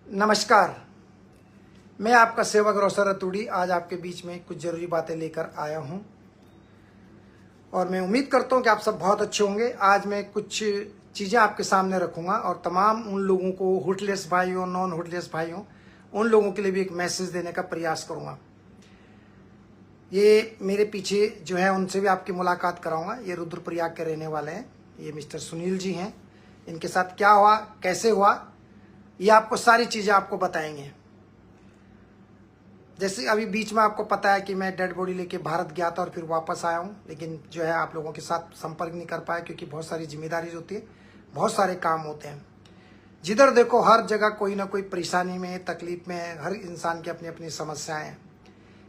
नमस्कार, मैं आपका सेवक रोशन रतूड़ी आज आपके बीच में कुछ ज़रूरी बातें लेकर आया हूं और मैं उम्मीद करता हूं कि आप सब बहुत अच्छे होंगे। आज मैं कुछ चीज़ें आपके सामने रखूंगा और तमाम उन लोगों को, हुडलेस भाइयों, नॉन हुडलेस भाइयों, उन लोगों के लिए भी एक मैसेज देने का प्रयास करूंगा। ये मेरे पीछे जो है उनसे भी आपकी मुलाकात कराऊंगा। ये रुद्रप्रयाग के रहने वाले हैं, ये मिस्टर सुनील जी हैं। इनके साथ क्या हुआ, कैसे हुआ, ये आपको सारी चीज़ें आपको बताएंगे। जैसे अभी बीच में आपको पता है कि मैं डेड बॉडी लेके भारत गया था और फिर वापस आया हूँ, लेकिन जो है आप लोगों के साथ संपर्क नहीं कर पाया क्योंकि बहुत सारी जिम्मेदारी होती है, बहुत सारे काम होते हैं। जिधर देखो हर जगह कोई ना कोई परेशानी में, तकलीफ में है। हर इंसान की अपनी अपनी समस्याएं हैं।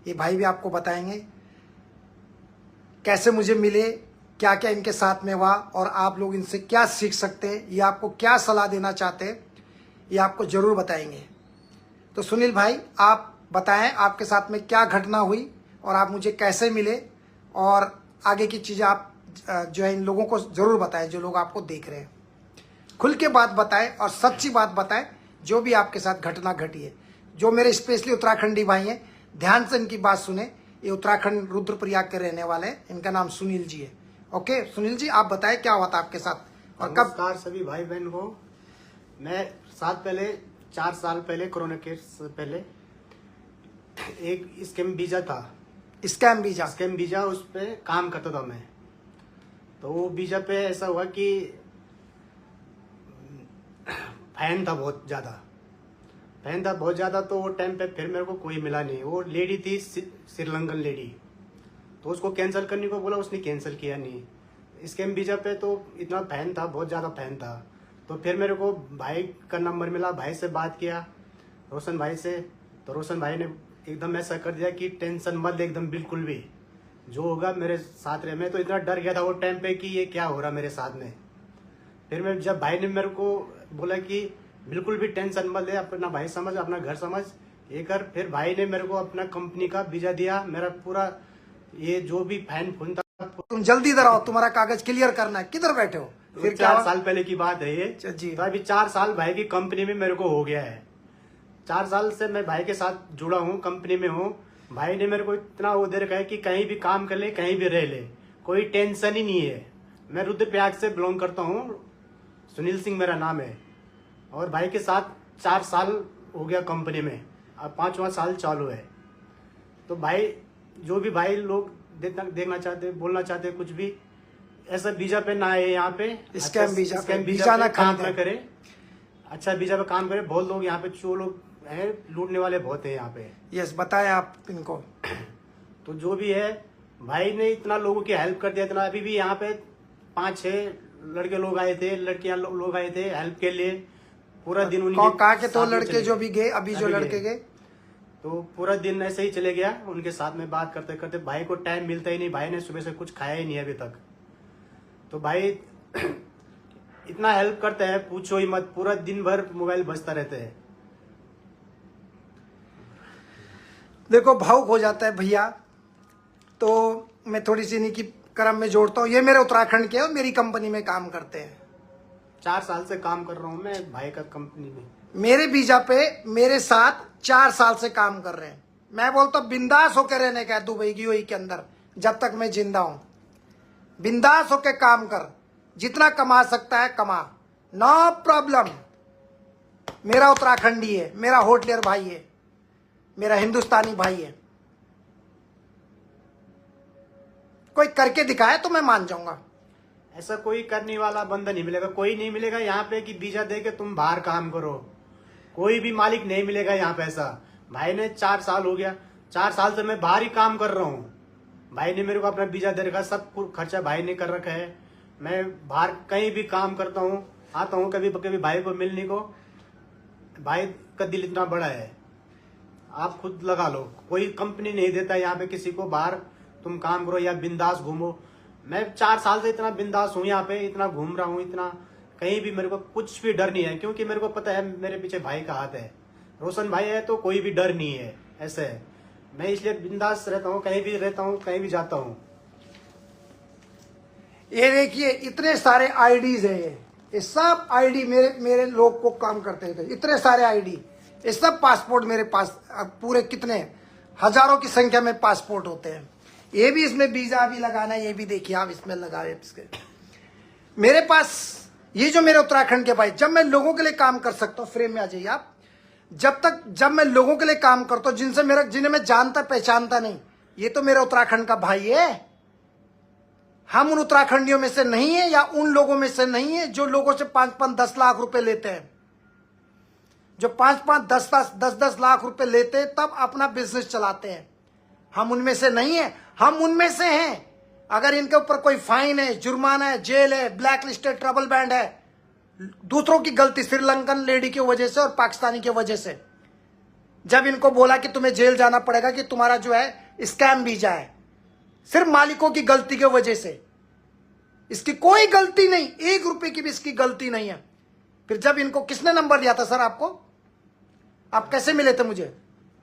ये भाई भी आपको बताएंगे कैसे मुझे मिले, क्या क्या इनके साथ में हुआ और आप लोग इनसे क्या सीख सकते हैं, ये आपको क्या सलाह देना चाहते हैं, ये आपको जरूर बताएंगे। तो सुनील भाई, आप बताएं आपके साथ में क्या घटना हुई और आप मुझे कैसे मिले और आगे की चीज़ें आप जो है इन लोगों को जरूर बताएं, जो लोग आपको देख रहे हैं। खुल के बात बताएं और सच्ची बात बताएं, जो भी आपके साथ घटना घटी है। जो मेरे स्पेशली उत्तराखंडी भाई हैं, ध्यान से इनकी बात सुने। ये उत्तराखंड रुद्रप्रयाग के रहने वाले हैं, इनका नाम सुनील जी है। ओके सुनील जी, आप बताएं क्या हुआ था आपके साथ और कब। नमस्कार सभी भाई बहन को। मैं 4 साल पहले कोरोना के पहले एक स्कैम वीजा था। Scam visa? स्कैम वीजा, उस पे काम करता था मैं। तो वो वीजा पे ऐसा हुआ कि फैन था बहुत ज़्यादा। तो वो टाइम पे फिर मेरे को कोई मिला नहीं। वो लेडी थी श्रीलंकन लेडी, तो उसको कैंसिल करने को बोला, उसने कैंसिल किया नहीं। स्कैम वीजा पे तो इतना फैन था, बहुत ज़्यादा फैन था। तो फिर मेरे को भाई का नंबर मिला, भाई से बात किया, रोशन भाई से। तो रोशन भाई ने एकदम ऐसा कर दिया कि टेंशन मत ले, एकदम बिल्कुल भी जो होगा मेरे साथ रहे। मैं तो इतना डर गया था वो टाइम पे कि ये क्या हो रहा मेरे साथ में। फिर मैं जब भाई ने मेरे को बोला कि बिल्कुल भी टेंशन मत ले, अपना भाई समझ, अपना घर समझ, ये कर। फिर भाई ने मेरे को अपना कंपनी का वीजा दिया। मेरा पूरा ये जो भी फैन फोन था। तुम जल्दी इधर आओ, तुम्हारा कागज क्लियर करना है। किधर बैठे हो? फिर 4 साल पहले की बात है ये जी। तो अभी 4 साल भाई की कंपनी में मेरे को हो गया है। 4 साल से मैं भाई के साथ जुड़ा हूँ, कंपनी में हूँ। भाई ने मेरे को इतना वो दे रखा है कि कहीं भी काम कर ले, कहीं भी रह ले, कोई टेंशन ही नहीं है। मैं रुद्रप्रयाग से बिलोंग करता हूँ, सुनील सिंह मेरा नाम है। और भाई के साथ 4 साल हो गया कंपनी में, अब 5वां साल चालू है। तो भाई, जो भी भाई लोग देखना चाहते, बोलना चाहते कुछ भी, ऐसा वीजा पे ना आए यहाँ पे। स्कैम वीजा ना काम ना करे, अच्छा वीजा पे काम करे। बहुत लोग यहाँ पे जो लोग हैं, लूटने वाले बहुत है यहाँ पे। यस, बताएं आप इनको। तो जो भी है, भाई ने इतना लोगों की हेल्प कर दिया इतना। अभी भी यहाँ पे 5-6 लड़के लोग आए थे, लड़कियां लोग आए थे हेल्प के लिए। पूरा दिन उनके कहा के तो लड़के जो भी गए, अभी जो लड़के गए, तो पूरा दिन ऐसे ही चले गया उनके साथ में बात करते करते। भाई को टाइम मिलता ही नहीं, भाई ने सुबह से कुछ खाया ही नहीं अभी तक। तो भाई इतना हेल्प करते हैं, पूछो ही मत। पूरा दिन भर मोबाइल बजता रहता है। देखो भावुक हो जाता है भैया। तो मैं थोड़ी सी इन्हीं की कर्म में जोड़ता हूँ। ये मेरे उत्तराखंड के और मेरी कंपनी में काम करते हैं। 4 साल से काम कर रहा हूँ मैं भाई का कंपनी में। मेरे वीजा पे मेरे साथ 4 साल से काम कर रहे हैं। मैं बोलता हूँ बिंदास होकर रहने का, दुबई की यूएई के अंदर जब तक मैं जिंदा हूं। बिंदास होकर काम कर, जितना कमा सकता है कमा, नो प्रॉब्लम। मेरा उत्तराखंडी है, मेरा होटलियर भाई है, मेरा हिंदुस्तानी भाई है। कोई करके दिखाए तो मैं मान जाऊंगा। ऐसा कोई करने वाला बंदा नहीं मिलेगा, कोई नहीं मिलेगा यहाँ पे कि वीजा दे के तुम बाहर काम करो। कोई भी मालिक नहीं मिलेगा यहाँ पे ऐसा। भाई ने 4 साल हो गया, 4 साल से मैं बाहर ही काम कर रहा हूँ। भाई ने मेरे को अपना वीजा दे रखा, सब खर्चा भाई ने कर रखा है। मैं बाहर कहीं भी काम करता हूँ, आता हूँ कभी कभी भाई को मिलने को। भाई का दिल इतना बड़ा है, आप खुद लगा लो। कोई कंपनी नहीं देता यहाँ पे किसी को बाहर तुम काम करो या बिंदास घूमो। मैं 4 साल से इतना बिंदास हूँ यहाँ पे, इतना घूम रहा हूँ, इतना कहीं भी मेरे को कुछ भी डर नहीं है। क्योंकि मेरे को पता है मेरे पीछे भाई का हाथ है, रोशन भाई है, तो कोई भी डर नहीं है। ऐसे है, मैं इसलिए बिंदास रहता हूँ, कहीं भी रहता हूँ, कहीं भी जाता हूँ। ये देखिए इतने सारे आईडीज है, ये सब आईडी मेरे लोग को काम करते थे। इतने सारे आईडी, ये सब पासपोर्ट मेरे पास पूरे कितने हजारों की संख्या में पासपोर्ट होते हैं। ये भी इसमें वीजा भी लगाना है, ये भी देखिए आप इसमें लगाए इसके। मेरे पास ये जो मेरे उत्तराखंड के भाई, जब मैं लोगों के लिए काम कर सकता हूँ, फ्रेम में आ जाइए आप, जब मैं लोगों के लिए काम करता हूँ जिन्हें मैं जानता पहचानता नहीं, ये तो मेरा उत्तराखंड का भाई है। हम उन उत्तराखंडियों में से नहीं है या उन लोगों में से नहीं है जो लोगों से 5-5, 10 लाख रुपए लेते हैं, जो 5-5, 10-10 लाख रुपए लेते हैं तब अपना बिजनेस चलाते हैं। हम उनमें से नहीं है, हम उनमें से हैं। अगर इनके ऊपर कोई फाइन है, जुर्माना है, जेल है, ब्लैक लिस्टेड, ट्रबल बैंड है, दूसरों की गलती, श्रीलंकन लेडी की वजह से और पाकिस्तानी की वजह से, जब इनको बोला कि तुम्हें जेल जाना पड़ेगा कि तुम्हारा जो है स्कैम वीजा है, सिर्फ मालिकों की गलती की वजह से, इसकी कोई गलती नहीं, 1 रुपए की भी इसकी गलती नहीं है। फिर जब इनको किसने नंबर दिया था सर आपको? आप कैसे मिले थे मुझे?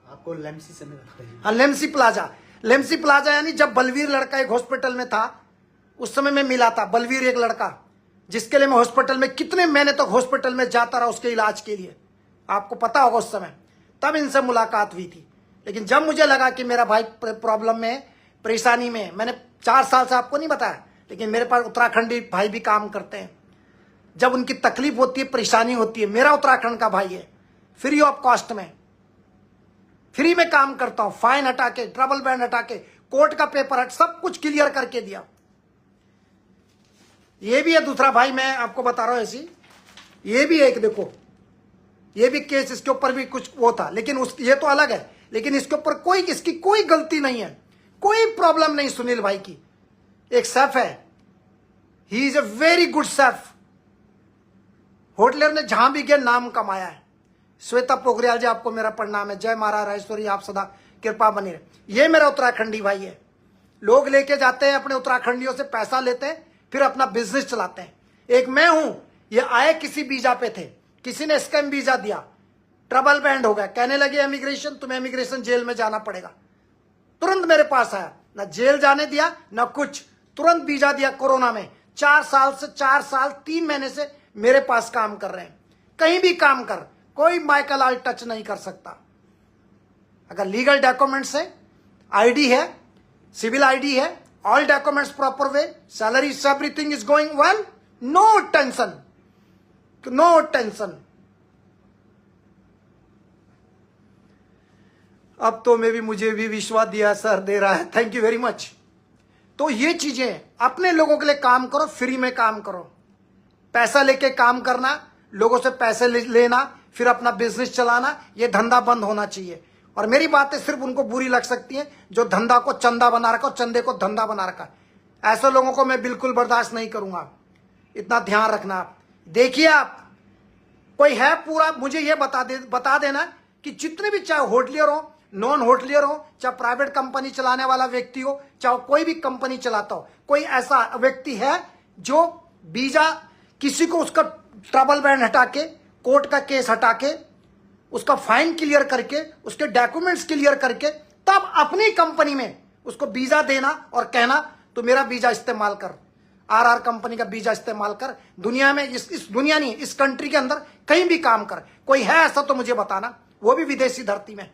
आपको लेम्सी से मिला। हाँ, लेम्सी प्लाजा यानी जब बलवीर लड़का एक हॉस्पिटल में था उस समय में मिला था। बलवीर एक लड़का जिसके लिए मैं हॉस्पिटल में कितने महीने तक हॉस्पिटल में जाता रहा उसके इलाज के लिए, आपको पता होगा उस समय, तब इनसे मुलाकात हुई थी। लेकिन जब मुझे लगा कि मेरा भाई प्रॉब्लम में, परेशानी में, मैंने 4 साल से आपको नहीं बताया, लेकिन मेरे पास उत्तराखंडी भाई भी काम करते हैं, जब उनकी तकलीफ होती है, परेशानी होती है, मेरा उत्तराखंड का भाई है, फ्री ऑफ कॉस्ट में, फ्री में काम करता हूं, फाइन हटा के, ट्रबल बैंड हटा के, कोर्ट का पेपर सब कुछ क्लियर करके दिया। ये भी है दूसरा भाई, मैं आपको बता रहा हूं ऐसी, ये भी एक देखो, ये भी केस, इसके ऊपर भी कुछ वो था, लेकिन ये तो अलग है, लेकिन इसके ऊपर इसकी कोई गलती नहीं है, कोई प्रॉब्लम नहीं सुनील भाई की। एक शेफ है, he is a very good chef, होटलर ने जहां भी गया नाम कमाया है। श्वेता पोखरियाल जी, आपको मेरा प्रणाम है, जय महाराज राजेश्वरी, आप सदा कृपा बनी रहे। ये मेरा उत्तराखंडी भाई है। लोग लेके जाते हैं अपने उत्तराखंडियों से, पैसा लेते हैं, फिर अपना बिजनेस चलाते हैं। एक मैं हूं, ये आए किसी वीजा पे थे, किसी ने स्कैम वीजा दिया, ट्रबल बैंड हो गया, कहने लगे इमिग्रेशन, तुम्हें इमिग्रेशन जेल में जाना पड़ेगा। तुरंत मेरे पास आया, ना जेल जाने दिया ना कुछ, तुरंत वीजा दिया कोरोना में। 4 साल 3 महीने से मेरे पास काम कर रहे हैं। कहीं भी काम कर, कोई माइकल आल टच नहीं कर सकता। अगर लीगल डॉक्यूमेंट्स है, आईडी है, सिविल आईडी है, all documents proper way, salary everything is going well, no tension, no tension. अब तो मुझे भी विश्वास दिया सर दे रहा है, थैंक यू वेरी मच। तो ये चीजें, अपने लोगों के लिए काम करो, फ्री में काम करो। पैसा लेके काम करना, लोगों से पैसे लेना, फिर अपना बिजनेस चलाना, ये धंधा बंद होना चाहिए। और मेरी बातें सिर्फ उनको बुरी लग सकती हैं जो धंधा को चंदा बना रखा, चंदे को धंधा बना रखा। ऐसे लोगों को मैं बिल्कुल बर्दाश्त नहीं करूंगा, इतना ध्यान रखना आप। देखिए आप, कोई है पूरा, मुझे ये बता देना कि जितने भी, चाहे होटलियर हो, नॉन होटलियर हो, चाहे प्राइवेट कंपनी चलाने वाला व्यक्ति हो, चाहे कोई भी कंपनी चलाता हो, कोई ऐसा व्यक्ति है जो वीजा, किसी को उसका ट्रबल बैंड हटा के, कोर्ट का केस हटा के, उसका फाइन क्लियर करके, उसके डॉक्यूमेंट्स क्लियर करके, तब अपनी कंपनी में उसको वीजा देना और कहना तो मेरा वीजा इस्तेमाल कर, आरआर कंपनी का वीजा इस्तेमाल कर। दुनिया में, इस दुनिया नहीं, इस कंट्री के अंदर कहीं भी काम कर। कोई है ऐसा तो मुझे बताना, वो भी विदेशी धरती में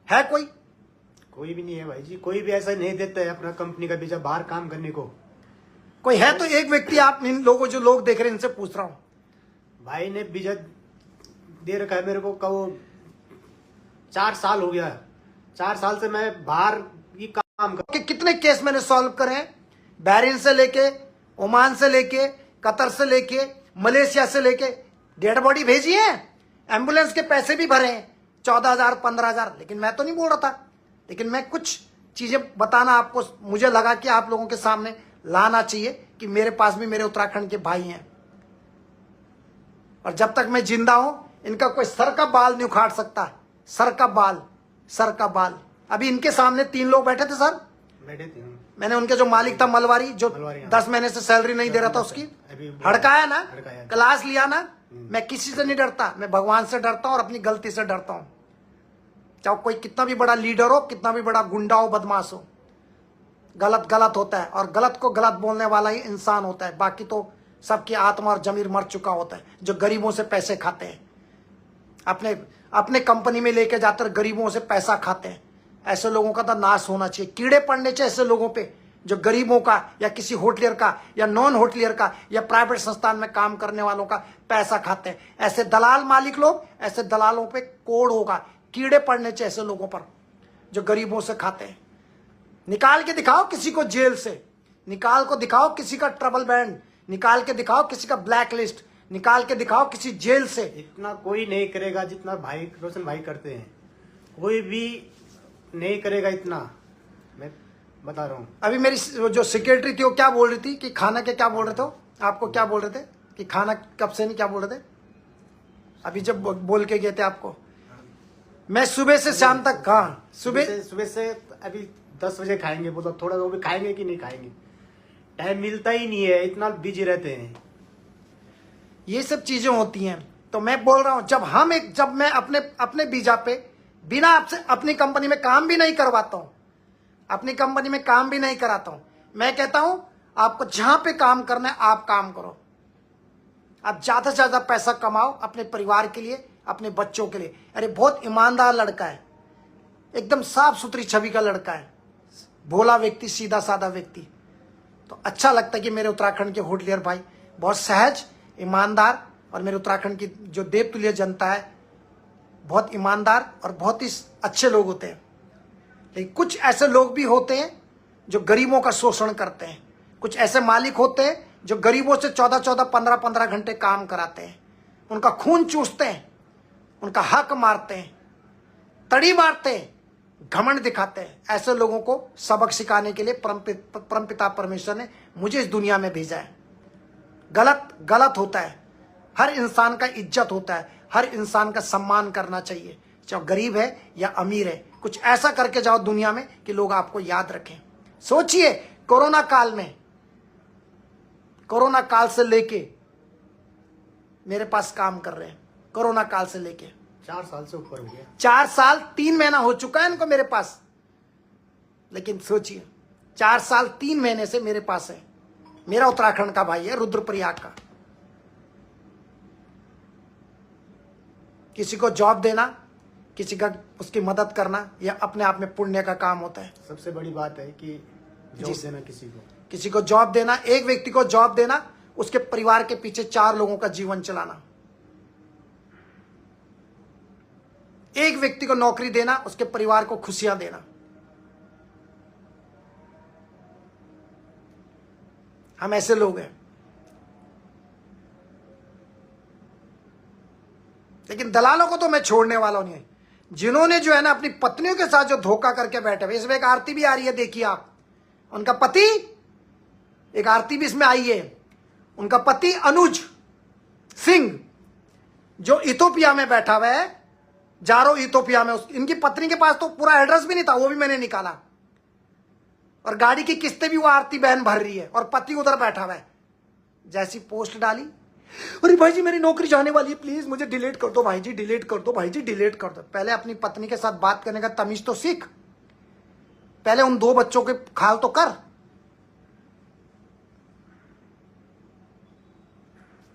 है कोई? कोई भी नहीं है भाई जी, कोई भी ऐसा नहीं देता है अपना कंपनी का वीजा बाहर काम करने को। कोई है तो एक व्यक्ति, आप इन लोगों जो लोग देख रहे हैं इनसे पूछ रहा हूं। भाई ने वीजा दे रखा है मेरे को, कहो 4 साल हो गया, 4 साल से मैं बाहर ही काम कर। कितने केस मैंने सॉल्व करे हैं, बहरीन से लेके, ओमान से लेके, कतर से लेके, मलेशिया से लेके, डेड बॉडी भेजी है, एम्बुलेंस के पैसे भी भरे हैं, 14,000 15,000। लेकिन मैं तो नहीं बोल रहा था, लेकिन मैं कुछ चीजें बताना आपको, मुझे लगा कि आप लोगों के सामने लाना चाहिए कि मेरे पास भी मेरे उत्तराखंड के भाई हैं, और जब तक मैं जिंदा हूं इनका कोई सर का बाल नहीं उखाड़ सकता। सर का बाल। अभी इनके सामने 3 लोग बैठे थे सर, बैठे थे। मैंने उनके जो मालिक था मलवारी, जो 10 महीने से सैलरी नहीं दे रहा था, उसकी हड़काया ना, क्लास लिया ना। मैं किसी से नहीं डरता, मैं भगवान से डरता हूं और अपनी गलती से डरता हूं। चाहे कोई कितना भी बड़ा लीडर हो, कितना भी बड़ा गुंडा हो, बदमाश हो, गलत होता है, और गलत को गलत बोलने वाला ही इंसान होता है। बाकी तो सबकी आत्मा और जमीर मर चुका होता है, जो गरीबों से पैसे खाते हैं। अपने अपने कंपनी में लेके जाकर गरीबों से पैसा खाते हैं। ऐसे लोगों का तो नाश होना चाहिए। कीड़े पड़ने चाहिए ऐसे लोगों पे जो गरीबों का या किसी होटलियर का या नॉन होटलियर का या प्राइवेट संस्थान में काम करने वालों का पैसा खाते हैं। ऐसे दलाल मालिक लोग, ऐसे दलालों पे कोड होगा, कीड़े पड़ने चाहिए ऐसे लोगों पर जो गरीबों से खाते हैं। निकाल के दिखाओ किसी को जेल से, निकाल को दिखाओ किसी का ट्रबल बैंड, निकाल के दिखाओ किसी का ब्लैक लिस्ट, निकाल के दिखाओ किसी जेल से। इतना कोई नहीं करेगा जितना भाई रोशन भाई करते हैं, कोई भी नहीं करेगा इतना, मैं बता रहा हूँ। अभी मेरी जो सेक्रेटरी थी वो क्या बोल रही थी कि खाना के क्या बोल रहे थे, आपको क्या बोल रहे थे कि खाना कब से नहीं, क्या बोल रहे थे अभी जब बोल के गए थे आपको? मैं सुबह से शाम तक, हाँ सुबह से अभी 10 बजे खाएंगे, बोलो थोड़ा वो भी खाएंगे कि नहीं खाएंगे, टाइम मिलता ही नहीं है, इतना बिजी रहते हैं। ये सब चीजें होती हैं। तो मैं बोल रहा हूं जब मैं अपने वीजा पे बिना आपसे अपनी कंपनी में काम भी नहीं करवाता हूं, अपनी कंपनी में काम भी नहीं कराता हूं, मैं कहता हूं आपको जहां पे काम करना है आप काम करो, आप ज्यादा से ज्यादा पैसा कमाओ अपने परिवार के लिए, अपने बच्चों के लिए। अरे बहुत ईमानदार लड़का है, एकदम साफ सुथरी छवि का लड़का है, भोला व्यक्ति, सीधा साधा व्यक्ति। तो अच्छा लगता है कि मेरे उत्तराखंड के होटलियर भाई बहुत सहज, ईमानदार, और मेरे उत्तराखंड की जो देवतुल्य जनता है बहुत ईमानदार और बहुत ही अच्छे लोग होते हैं। लेकिन कुछ ऐसे लोग भी होते हैं जो गरीबों का शोषण करते हैं। कुछ ऐसे मालिक होते हैं जो गरीबों से 14-14, 15-15 घंटे काम कराते हैं, उनका खून चूसते हैं, उनका हक मारते हैं, तड़ी मारते हैं, घमंड दिखाते हैं। ऐसे लोगों को सबक सिखाने के लिए परमपिता परमेश्वर ने मुझे इस दुनिया में भेजा है। गलत होता है, हर इंसान का इज्जत होता है, हर इंसान का सम्मान करना चाहिए, चाहे गरीब है या अमीर है। कुछ ऐसा करके जाओ दुनिया में कि लोग आपको याद रखें। सोचिए कोरोना काल से लेके मेरे पास काम कर रहे हैं, कोरोना काल से लेके 4 साल से ऊपर हो गया, 4 साल 3 महीना हो चुका है इनको मेरे पास। लेकिन सोचिए 4 साल 3 महीने से मेरे पास है। मेरा उत्तराखंड का भाई है, रुद्रप्रयाग का। किसी को जॉब देना, किसी का उसकी मदद करना, यह अपने आप में पुण्य का काम होता है। सबसे बड़ी बात है कि जॉब देना, किसी को जॉब देना, एक व्यक्ति को जॉब देना, उसके परिवार के पीछे 4 लोगों का जीवन चलाना। एक व्यक्ति को नौकरी देना, उसके परिवार को खुशियां देना। हम ऐसे लोग हैं। लेकिन दलालों को तो मैं छोड़ने वाला नहीं है, जिन्होंने जो है ना अपनी पत्नियों के साथ जो धोखा करके बैठे हुए। इसमें एक आरती भी आ रही है, देखिए आप, उनका पति, एक आरती भी इसमें आई है। उनका पति अनुज सिंह जो इथोपिया में बैठा हुआ है, जारो इथोपिया में। इनकी पत्नी के पास तो पूरा एड्रेस भी नहीं था, वो भी मैंने निकाला, और गाड़ी की किस्तें भी वो आरती बहन भर रही है, और पति उधर बैठा हुआ है। जैसी पोस्ट डाली, अरे भाई जी मेरी नौकरी जाने वाली है, प्लीज मुझे डिलीट कर दो भाई जी, डिलीट कर दो भाई जी, डिलीट कर दो। पहले अपनी पत्नी के साथ बात करने का तमीज तो सीख, पहले उन 2 बच्चों के ख्याल तो कर।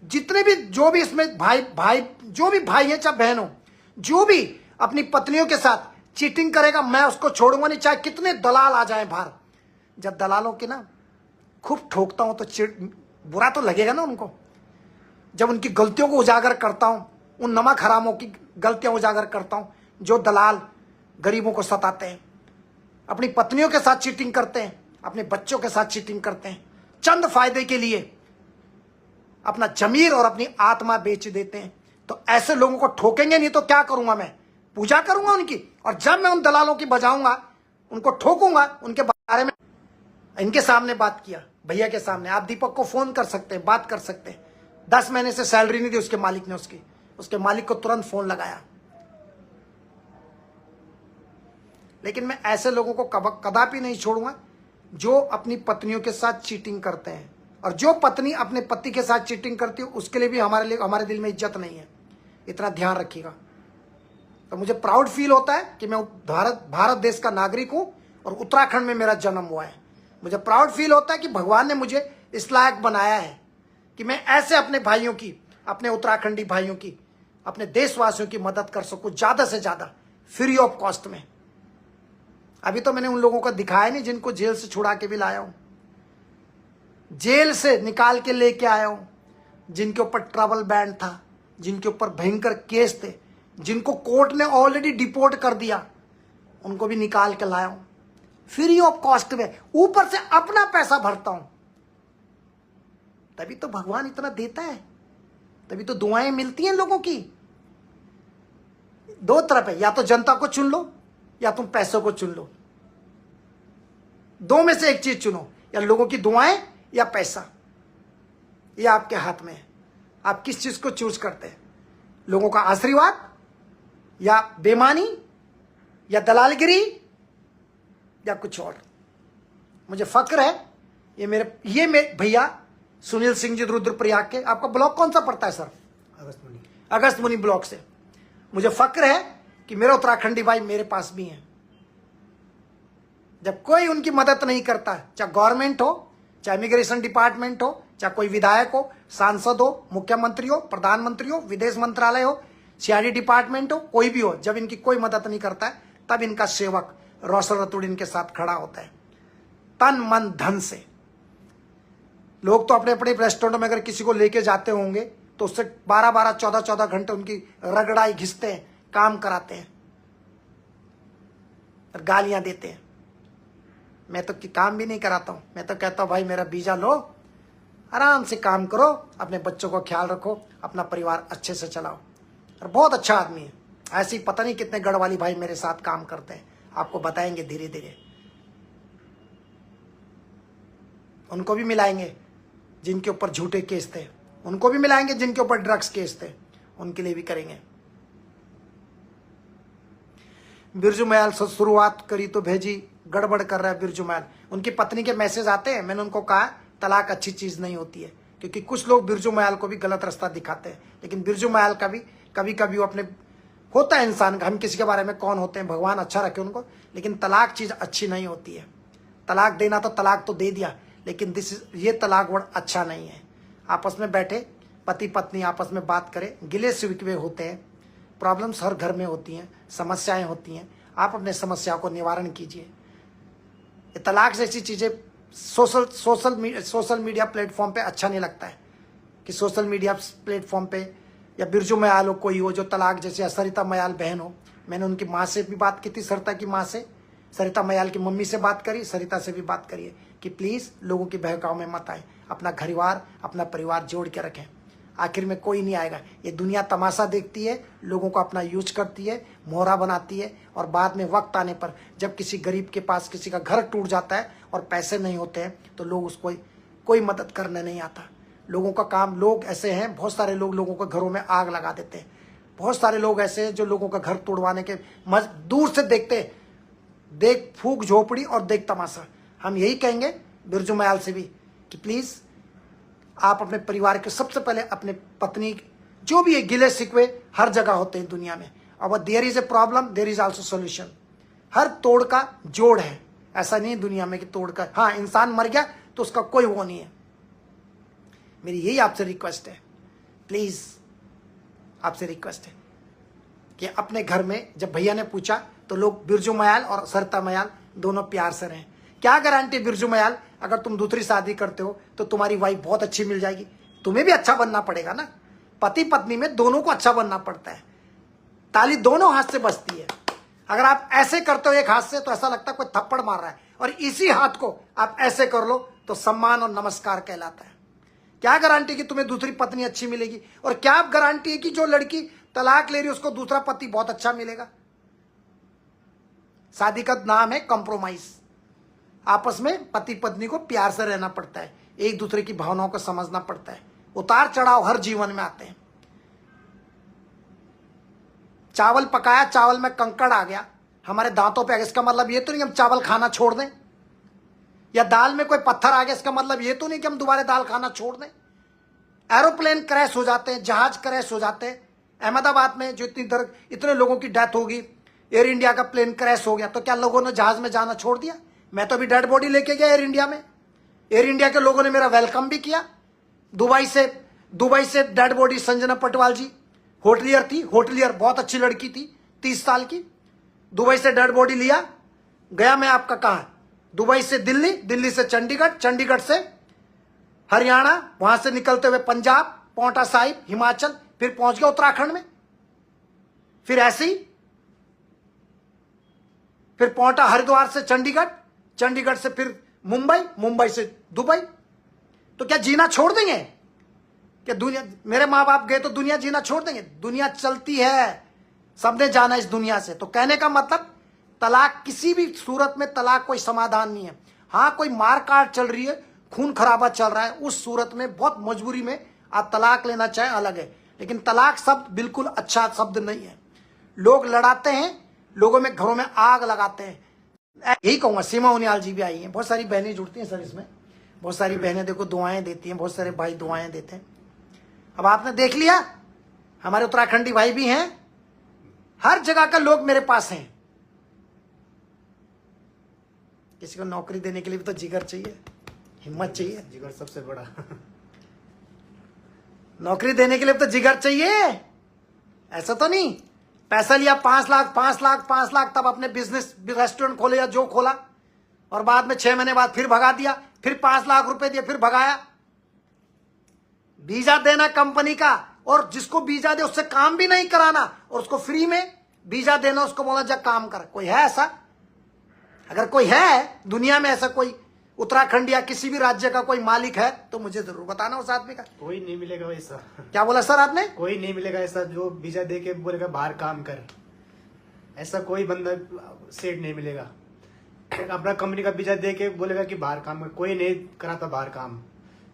जितने भी जो भी इसमें भाई जो भी भाई है चाहे बहन हो, जो भी अपनी पत्नियों के साथ चीटिंग करेगा, मैं उसको छोड़ूंगा नहीं, चाहे कितने दलाल आ जाए बाहर। जब दलालों की ना खूब ठोकता हूं तो बुरा तो लगेगा ना उनको। जब उनकी गलतियों को उजागर करता हूं, उन नमक हरामों की गलतियां उजागर करता हूं, जो दलाल गरीबों को सताते हैं, अपनी पत्नियों के साथ चीटिंग करते हैं, अपने बच्चों के साथ चीटिंग करते हैं, चंद फायदे के लिए अपना जमीर और अपनी आत्मा बेच देते हैं। तो ऐसे लोगों को ठोकेंगे नहीं तो क्या करूंगा मैं? पूजा करूंगा उनकी। और जब मैं उन दलालों की बजाऊंगा, उनको ठोकूंगा, उनके बारे में इनके सामने बात किया, भैया के सामने, आप दीपक को फोन कर सकते हैं, बात कर सकते हैं। 10 महीने से सैलरी नहीं दी उसके मालिक ने, उसके मालिक को तुरंत फोन लगाया। लेकिन मैं ऐसे लोगों को कदापि नहीं छोड़ूंगा जो अपनी पत्नियों के साथ चीटिंग करते हैं। और जो पत्नी अपने पति के साथ चीटिंग करती है, उसके लिए भी हमारे दिल में इज्जत नहीं है, इतना ध्यान रखिएगा। तो मुझे प्राउड फील होता है कि मैं भारत देश का नागरिक हूं और उत्तराखंड में मेरा जन्म हुआ है। मुझे प्राउड फील होता है कि भगवान ने मुझे इस लायक बनाया है कि मैं ऐसे अपने भाइयों की, अपने उत्तराखंडी भाइयों की, अपने देशवासियों की मदद कर सकूं ज्यादा से ज्यादा फ्री ऑफ कॉस्ट में। अभी तो मैंने उन लोगों को दिखाया नहीं जिनको जेल से छुड़ा के भी लाया हूं, जेल से निकाल के लेके आया हूं, जिनके ऊपर ट्रैवल बैन था, जिनके ऊपर भयंकर केस थे, जिनको कोर्ट ने ऑलरेडी डिपोर्ट कर दिया, उनको भी निकाल के लाया हूं फ्री ऑफ कॉस्ट में, ऊपर से अपना पैसा भरता हूं। तभी तो भगवान इतना देता है, तभी तो दुआएं मिलती हैं लोगों की। दो तरफ है, या तो जनता को चुन लो या तुम पैसों को चुन लो, दो में से एक चीज चुनो, या लोगों की दुआएं या पैसा। ये आपके हाथ में है, आप किस चीज को चूज करते हैं, लोगों का आशीर्वाद या बेईमानी या दलालगिरी या कुछ और। मुझे फक्र है ये मेरे भैया सुनील सिंह जी रुद्रप्रयाग के, आपका ब्लॉक कौन सा पड़ता है सर? अगस्त मुनि ब्लॉक से। मुझे फक्र है कि मेरे उत्तराखंडी भाई मेरे पास भी हैं। जब कोई उनकी मदद नहीं करता, चाहे गवर्नमेंट हो, चाहे इमिग्रेशन डिपार्टमेंट हो, चाहे कोई विधायक हो, सांसद हो, मुख्यमंत्री हो, प्रधानमंत्री हो, विदेश मंत्रालय हो, सीआईडी डिपार्टमेंट हो, कोई भी हो, जब इनकी कोई मदद नहीं करता है तब इनका सेवक रोशन रतूड़ी इनके साथ खड़ा होता है तन मन धन से। लोग तो अपने अपने रेस्टोरेंट में अगर किसी को लेके जाते होंगे तो उससे 12-12, 14-14 घंटे उनकी रगड़ाई घिसते हैं, काम कराते हैं और गालियां देते हैं। मैं तो काम भी नहीं कराता हूं, मैं तो कहता हूं भाई मेरा वीजा लो, आराम से काम करो, अपने बच्चों का ख्याल रखो, अपना परिवार अच्छे से चलाओ। और बहुत अच्छा आदमी है, ऐसे ही पता नहीं कितने गढ़वाली भाई मेरे साथ काम करते हैं, आपको बताएंगे धीरे धीरे। उनको भी मिलाएंगे जिनके ऊपर झूठे केस थे, उनको भी मिलाएंगे जिनके ऊपर ड्रग्स केस थे, उनके लिए भी करेंगे। बिरजू महल से शुरुआत करी तो भेजी, गड़बड़ कर रहा है बिरजू महल। उनकी पत्नी के मैसेज आते हैं, मैंने उनको कहा तलाक अच्छी चीज नहीं होती है, क्योंकि कुछ लोग बिरजू महल को भी गलत रास्ता दिखाते हैं। लेकिन बिरजू महल का भी कभी कभी वो अपने होता है इंसान का, हम किसी के बारे में कौन होते हैं, भगवान अच्छा रखे उनको, लेकिन तलाक चीज अच्छी नहीं होती है। तलाक देना तो तलाक तो दे दिया, लेकिन ये तलाक वर्ड अच्छा नहीं है। आपस में बैठे पति पत्नी आपस में बात करें, गिले शिकवे होते हैं, प्रॉब्लम्स हर घर में होती हैं, समस्याएं होती हैं, आप अपने समस्या को निवारण कीजिए। ये तलाक जैसी चीजें सोशल मीडिया प्लेटफॉर्म पे अच्छा नहीं लगता है कि सोशल मीडिया प्लेटफॉर्म पे या बिरजू मयाल हो, कोई हो जो तलाक जैसे, सरिता मयाल बहन हो, मैंने उनकी माँ से भी बात की थी, सरिता की माँ से, सरिता मयाल की मम्मी से बात करी, सरिता से भी बात करिए कि प्लीज लोगों की बहकाव में मत आए, अपना घरवार अपना परिवार जोड़ के रखें। आखिर में कोई नहीं आएगा, ये दुनिया तमाशा देखती है, लोगों को अपना यूज करती है, मोहरा बनाती है, और बाद में वक्त आने पर जब किसी गरीब के पास किसी का घर टूट जाता है और पैसे नहीं होते हैं तो लोग उसको कोई मदद करने नहीं आता। लोगों का काम, लोग ऐसे हैं, बहुत सारे लोग लोगों के घरों में आग लगा देते हैं, बहुत सारे लोग ऐसे हैं जो लोगों का घर तोड़वाने के दूर से देखते, देख फूक झोपड़ी और देख तमाशा। हम यही कहेंगे बिरजू मयाल से भी कि प्लीज आप अपने परिवार के, सबसे पहले अपने पत्नी, जो भी है गिले शिकवे हर जगह होते हैं दुनिया में, और there is a problem there is also solution. हर तोड़ का जोड़ है, ऐसा नहीं दुनिया में कि तोड़ का, हाँ इंसान मर गया तो उसका कोई वो नहीं है। मेरी यही आपसे रिक्वेस्ट है, प्लीज आपसे रिक्वेस्ट है कि अपने घर में, जब भैया ने पूछा तो लोग बिरजू मयाल और सरिता मयाल दोनों प्यार से रहें। क्या गारंटी बिरजू मयाल, अगर तुम दूसरी शादी करते हो तो तुम्हारी वाइफ बहुत अच्छी मिल जाएगी, तुम्हें भी अच्छा बनना पड़ेगा ना। पति पत्नी में दोनों को अच्छा बनना पड़ता है, ताली दोनों हाथ से बजती है। अगर आप ऐसे करते हो एक हाथ से तो ऐसा लगता है कोई थप्पड़ मार रहा है, और इसी हाथ को आप ऐसे कर लो तो सम्मान और नमस्कार कहलाता है। क्या गारंटी कि तुम्हें दूसरी पत्नी अच्छी मिलेगी, और क्या गारंटी है कि जो लड़की तलाक ले रही है उसको दूसरा पति बहुत अच्छा मिलेगा। शादी का नाम है कॉम्प्रोमाइज। आपस में पति पत्नी को प्यार से रहना पड़ता है, एक दूसरे की भावनाओं को समझना पड़ता है। उतार चढ़ाव हर जीवन में आते हैं। चावल पकाया, चावल में कंकड़ आ गया, हमारे दांतों पे आ गया, इसका मतलब ये तो नहीं हम चावल खाना छोड़ दें। या दाल में कोई पत्थर आ गया, इसका मतलब ये तो नहीं कि हम दोबारा दाल खाना छोड़ दें। एरोप्लेन क्रैश हो जाते हैं, जहाज क्रैश हो जाते हैं। अहमदाबाद में जो इतने लोगों की डेथ होगी, एयर इंडिया का प्लेन क्रैश हो गया, तो क्या लोगों ने जहाज में जाना छोड़ दिया? मैं तो अभी डेड बॉडी लेके गया एयर इंडिया में, एयर इंडिया के लोगों ने मेरा वेलकम भी किया। दुबई से डेड बॉडी संजना पटवाल जी होटलियर थी, होटलियर बहुत अच्छी लड़की थी, 30 साल की। दुबई से डेड बॉडी लिया, गया मैं आपका कहा, दुबई से दिल्ली, दिल्ली से चंडीगढ़, चंडीगढ़ से हरियाणा, वहां से निकलते हुए पंजाब, पांवटा साहिब, हिमाचल, फिर पहुंच गया उत्तराखंड में। फिर ऐसे ही फिर पांवटा हरिद्वार से चंडीगढ़, चंडीगढ़ से फिर मुंबई, मुंबई से दुबई। तो क्या जीना छोड़ देंगे? क्या दुनिया, मेरे माँ बाप गए तो दुनिया जीना छोड़ देंगे? दुनिया चलती है, सबने जाना इस दुनिया से। तो कहने का मतलब तलाक, किसी भी सूरत में तलाक कोई समाधान नहीं है। हाँ, कोई मार काट चल रही है, खून खराबा चल रहा है, उस सूरत में बहुत मजबूरी में आप तलाक लेना चाहें, अलग है। लेकिन तलाक शब्द बिल्कुल अच्छा शब्द नहीं है। लोग लड़ाते हैं, लोगों में घरों में आग लगाते हैं। यही कहूंगा, सीमा उनियाल जी भी आई हैं, बहुत सारी बहनें जुड़ती हैं सर इसमें, बहुत सारी बहनें देखो दुआएं देती हैं, बहुत सारे भाई दुआएं देते हैं। अब आपने देख लिया, हमारे उत्तराखंडी भाई भी हैं, हर जगह का लोग मेरे पास हैं। किसी को नौकरी देने के लिए भी तो जिगर चाहिए, हिम्मत चाहिए। जिगर सबसे बड़ा नौकरी देने के लिए भी तो जिगर चाहिए। ऐसा तो नहीं पैसा लिया 5 लाख 5 लाख 5 लाख, तब अपने बिजनेस रेस्टोरेंट खोले या जो खोला, और बाद में 6 महीने बाद फिर भगा दिया, फिर 5 लाख रुपए दिए, फिर भगाया। वीजा देना कंपनी का, और जिसको वीजा दे उससे काम भी नहीं कराना, और उसको फ्री में वीजा देना, उसको बोला जा काम कर। कोई है ऐसा? अगर कोई है दुनिया में ऐसा, कोई उत्तराखंड या किसी भी राज्य का कोई मालिक है तो मुझे जरूर बताना उस आदमी का। कोई नहीं मिलेगा वैसा। क्या बोला सर आपने? कोई नहीं मिलेगा ऐसा जो वीजा दे के बोलेगा बाहर काम कर। ऐसा कोई बंदा सेठ नहीं मिलेगा। अपना कंपनी का वीजा दे के बोलेगा कि बाहर काम कर, कोई नहीं कराता बाहर काम।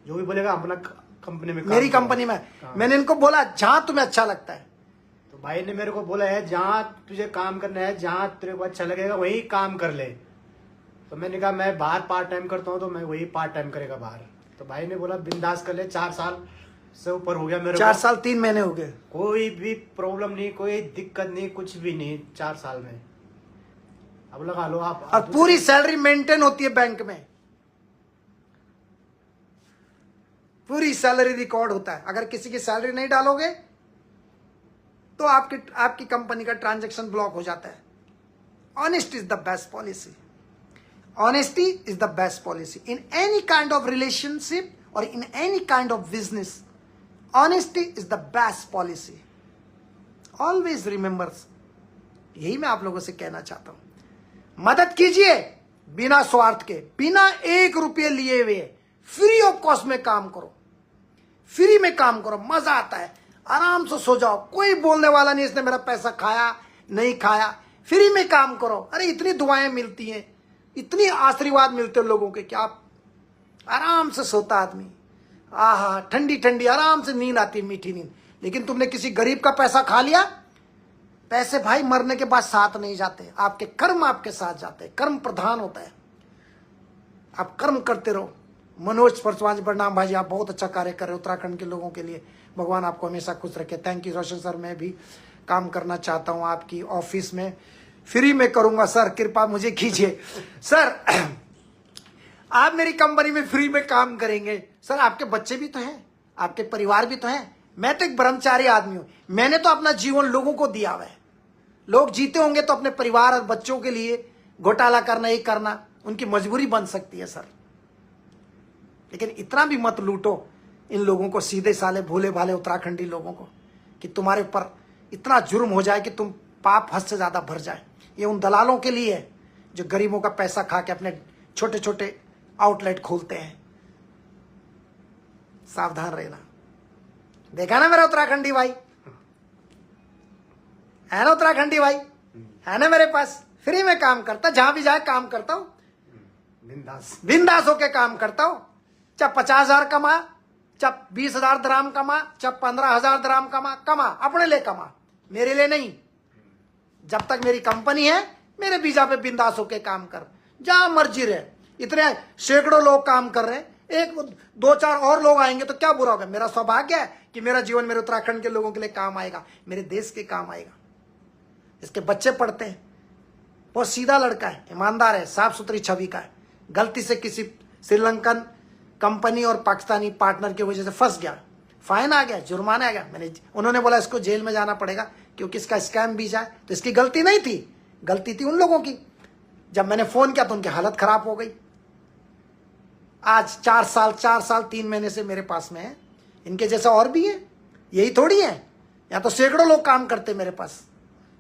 जो भी बोलेगा अपना कंपनी में, मेरी कंपनी में। मैंने इनको बोला जहां तुम्हें अच्छा लगता है। तो भाई ने मेरे को बोला है जहां तुझे काम करना है, जहां तेरे को अच्छा लगेगा वही काम कर ले। तो मैंने कहा मैं बाहर पार्ट टाइम करता हूँ, तो मैं वही पार्ट टाइम करेगा बाहर। तो भाई ने बोला बिंदास कर ले। 4 साल से ऊपर हो गया मेरे 4 साल 3 महीने हो गए, कोई भी प्रॉब्लम नहीं, कोई दिक्कत नहीं, कुछ भी नहीं 4 साल में। अब लगा लो आप। और पूरी सैलरी मेंटेन होती है बैंक में, पूरी सैलरी रिकॉर्ड होता है। अगर किसी की सैलरी नहीं डालोगे तो आपकी कंपनी का ट्रांजैक्शन ब्लॉक हो जाता है। Honesty is the best policy. Honesty is the best policy in any kind of relationship or in any kind of business. Honesty is the best policy. Always remember. यही मैं आप लोगों से कहना चाहता हूं। मदद कीजिए बिना स्वार्थ के, बिना 1 रुपये लिए हुए, फ्री ऑफ कॉस्ट में काम करो। फ्री में काम करो, मजा आता है, आराम से सो जाओ, कोई बोलने वाला नहीं इसने मेरा पैसा खाया नहीं खाया। फ्री में काम करो। अरे इतनी दुआएं मिलती हैं, इतनी आशीर्वाद मिलते हैं लोगों के, क्या आप आराम से सोता आदमी, आहा ठंडी ठंडी आराम से नींद आती है, मीठी नींद। लेकिन तुमने किसी गरीब का पैसा खा लिया, पैसे भाई मरने के बाद साथ नहीं जाते, आपके कर्म आपके साथ जाते हैं, कर्म प्रधान होता है। आप कर्म करते रहो। मनोज परसवाज प्रणाम भाई, आप बहुत अच्छा कार्य कर रहे हो उत्तराखंड के लोगों के लिए। भगवान आपको हमेशा खुश रखे। Thank you Roshan sir. मैं भी काम करना चाहता हूँ आपकी ऑफिस में, फ्री में करूंगा सर, कृपा मुझे कीजिए सर। आप मेरी कंपनी में फ्री में काम करेंगे सर। आपके बच्चे भी तो हैं, आपके परिवार भी तो हैं। मैं तो एक ब्रह्मचारी आदमी हूं, मैंने तो अपना जीवन लोगों को दिया हुआ है। लोग जीते होंगे तो अपने परिवार और बच्चों के लिए घोटाला करना, ये करना उनकी मजबूरी बन सकती है सर। लेकिन इतना भी मत लूटो इन लोगों को, सीधे साले भोले भाले उत्तराखंडी लोगों को, कि तुम्हारे ऊपर इतना जुर्म हो जाए कि तुम पाप हद से ज्यादा भर जाए। ये उन दलालों के लिए है जो गरीबों का पैसा खा के अपने छोटे छोटे आउटलेट खोलते हैं। सावधान रहना। देखा ना मेरा उत्तराखंडी भाई, है ना उत्तराखंडी भाई, है ना मेरे पास, फ्री में काम करता, जहां भी जाए काम करता हूं, बिंदास होके काम करता हूं। चाहे 50,000 कमा, चाहे 20,000 दराम कमा, चाहे 15,000 दराम कमा, अपने लिए कमा, मेरे लिए नहीं। जब तक मेरी कंपनी है, मेरे वीजा पे बिंदास होके काम कर, जहां मर्जी रहे। इतने सैकड़ों लोग काम कर रहे हैं, 1-2-4 और लोग आएंगे तो क्या बुरा होगा। मेरा सौभाग्य है कि मेरा जीवन मेरे उत्तराखंड के लोगों के लिए काम आएगा, मेरे देश के काम आएगा। इसके बच्चे पढ़ते हैं, बहुत सीधा लड़का है, ईमानदार है, साफ सुथरी छवि का है। गलती से किसी श्रीलंकन कंपनी और पाकिस्तानी पार्टनर की वजह से फंस गया, फाइन आ गया, जुर्माना आ गया। उन्होंने बोला इसको जेल में जाना पड़ेगा क्योंकि इसका स्कैम वीजा है। तो इसकी गलती नहीं थी, गलती थी उन लोगों की। जब मैंने फोन किया तो उनकी हालत खराब हो गई। आज 4 साल 3 महीने से मेरे पास में है। इनके जैसा और भी है, यही थोड़ी है। या तो सैकड़ों लोग काम करते मेरे पास,